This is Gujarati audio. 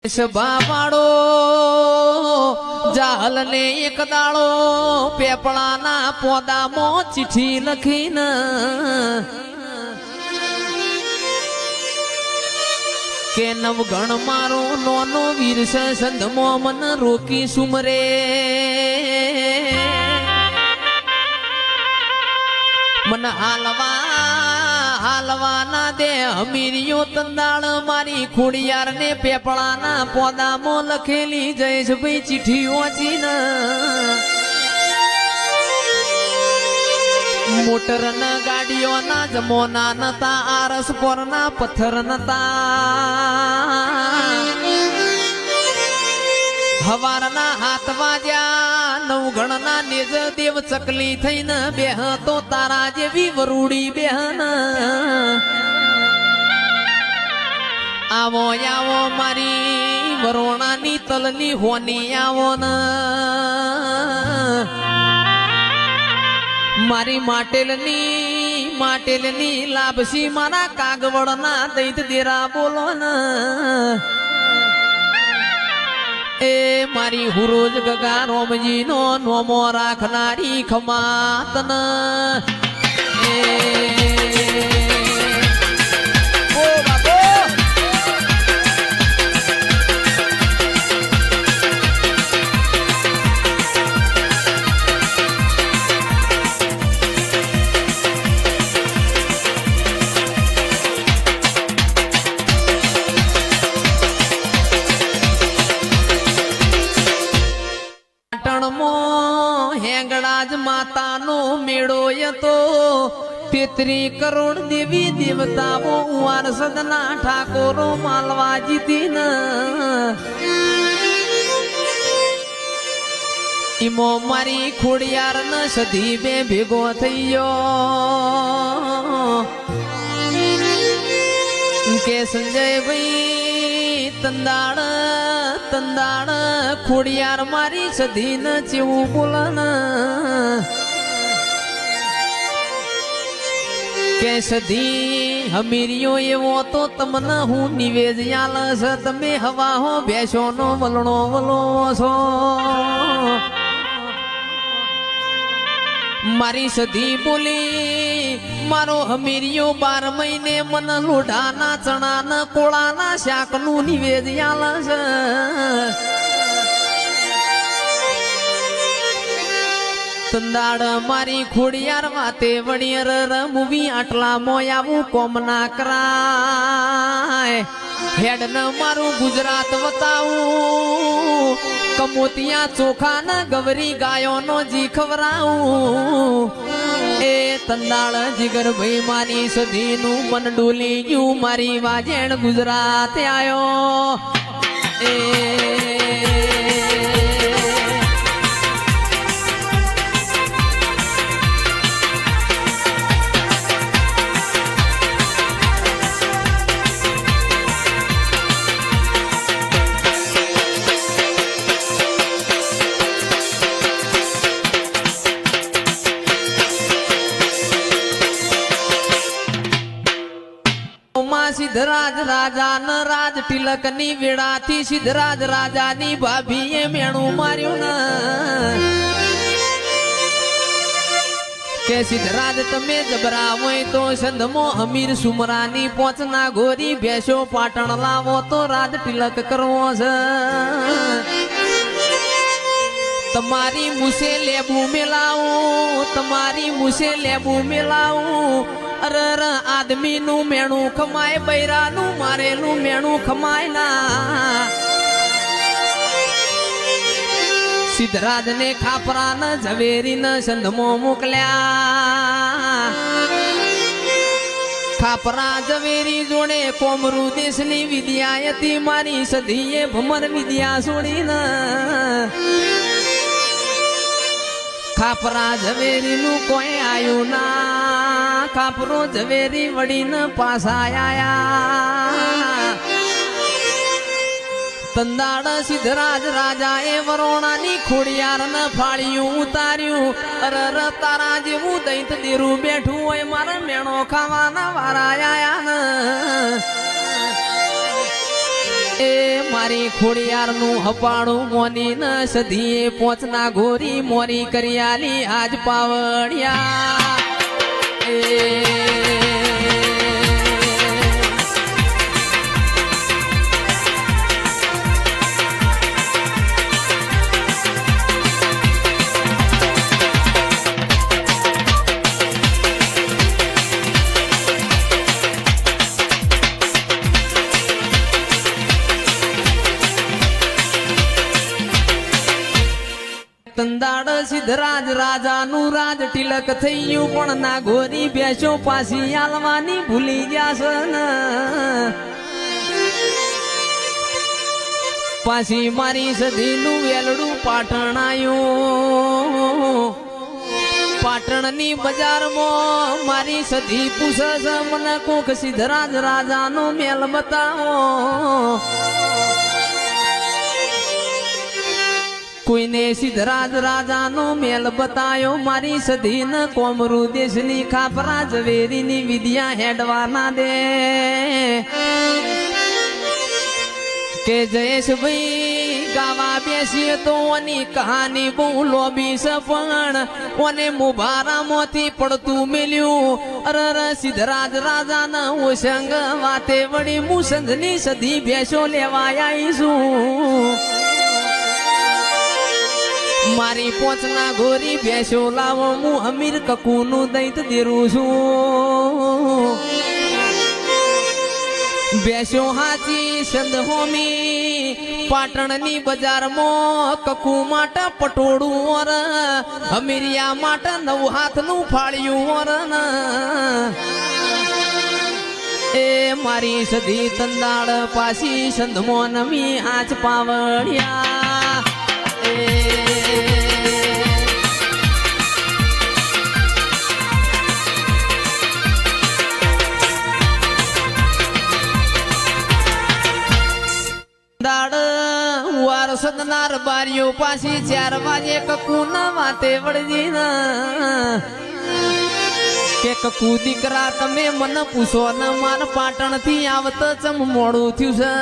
સભાવાળો જાહલ ને એક દાડો પેપળાના પોદામાં ચિઠ્ઠી લખીને કે નવગણ મારો નોનો વીર છે સંધમો મન રોકી સુમરે મન હાલવાના દે અમીરિયો તંદાળ મારી ખોડિયાર ને પેપળાના પોદામાં લખેલી જયેશભાઈ ચિઠ્ઠી વાંચીને મોટર ના ગાડીઓ ના જમોના નતા આરસ પર ના પથ્થર નતા હવારના હાથ વાજ્યા નવગણ ના નેજ દેવ ચકલી થઈને બેહ તો તારા જેવી વરૂડી બેહન આવો આવો મારી વરોણાની તલની હોની આવો ન મારી માટેલની લાભસી મારા કાગવડના દૈત દેરા બોલો ન એ મારી હુરોજ ગગા રોમજી નો નોમો રાખનારી ખમાતન હેંગડાજ માતાનો મેળો તો 33 કરોડ દેવી દેવતાઓ વારસદના ઠાકોરો માલવા જીતીન ઈમો મારી ખોડિયાર ન સધી બે ભેગો થઈ ગયો કે સંજયભાઈ તંદાળ ખોડિયાર મારી સધી ન ચેવું બોલન કે સધી હમીરિયો એવો તો તમને હું નિવેદ આલસ તમે હવા હો બેસો નો વલણો વલો છો મારી સધી બોલી મારો હમીરિયો 12 મહિને મન લોઢાના ચણાના કોળાના શાકનું નિવેદ આલસ તંદાળ મારી ખોડિયાર વાતે વણિયર રમવી આટલા મોયાવું કોમ ના કરાય હેડ ન મારું ગુજરાત વતાવું કમોતિયા ચોખા ન ગવરી ગાયો નો જી ખવરાવું એ તંદાળ જીગર ભાઈ મારી સધી નું મન ડોલી ગયું મારી વાજેણ ગુજરાત આયો એ સિદ્ધરાજ રાજા ન રાજ તિલક ની વેળાથી સિદ્ધરાજ રાજા ની ભાભીએ મેણું માર્યું ને કે સિદ્ધરાજ તમે જબરા હોય તો સંધમો અમીર સુમરાની પોચના ગોરી ભેસો પાટણ લાવો તો રાજ તિલક કરવો છે તમારી મુસે લેબુ મેલાવું અરર આદમી નું મેણું ખમાય બૈરાનું મારેલું મેણું ખમાય ના સિદ્ધરાજ ને ખાપરા ન ઝવેરી ન સંધમો મોકલ્યા ખાપરા ઝવેરી જોડે કોમરૂ દેશની વિદ્યા હતી મારી સધીએ ભમર વિદ્યા છોડી ન ખાપરા ઝવેરી નું કોઈ આયું ના ખાપરો ઝવેરી વળીને પાછા આયા તંદાળ સિદ્ધરાજ રાજા એ વરોણાની ખોડિયાર ન ફાળ્યું ઉતાર્યું અરર તારા જેવું દૈત દેરું બેઠું હોય મારા મેણો ખાવાના વારા આયા એ મારી ખોડિયારનું હપાણું મોની ન સધીએ પોચના ગોરી મોરી કરિયાલી આજ પાવડિયા તંદાડ સિદ્ધરાજ રાજાનું રાજ તિલક થયું પણ ના ગોરી બેસો પાછી આલવાની ભૂલી જાશે ને પાછી મારી સધીનું વેલડું પાટણ આયું પાટણની બજારમાં મારી સધી પૂછે છે મને કોક સિદ્ધરાજ રાજાનો મેલ બતાવો કોઈને સિદ્ધરાજ રાજાનો મેલ બતાયો મારી સધીન કોમરુ દેશની ખાપરા ઝવેરીની વિદ્યા હેડવાના દે કે જયેશભાઈ ગાવા બેસીએ તો ઓની કહાની બહુ લોબી છે પણ ઓને મુભારામાંથી પડતું મેલ્યું અરર સિદ્ધરાજ રાજાના ઓસંગ વાતે વળી મુસંગની સધી ભેંસો લેવા આવીશું મારી પોચના ગોરી ભેંસો લાવો હું અમીર કકુનું દૈત દેરું છું ભેંસો હાચી સંદ હોમી પાટણની બજારમાં કકુ માટે પટોળું ઓર અમીરિયા માટે નવ હાથનું ફાળ્યું ઓર એ મારી સધી તંદાળ પાછી સંધમો નમી આજ પાવડિયા સદનાર બારીઓ પાછી 4 વાગે કકુના વાતે વળજી કે કકુ દીકરા તમે મને પૂછો ને માર પાટણ થી આવત ચમ મોડું થયું છે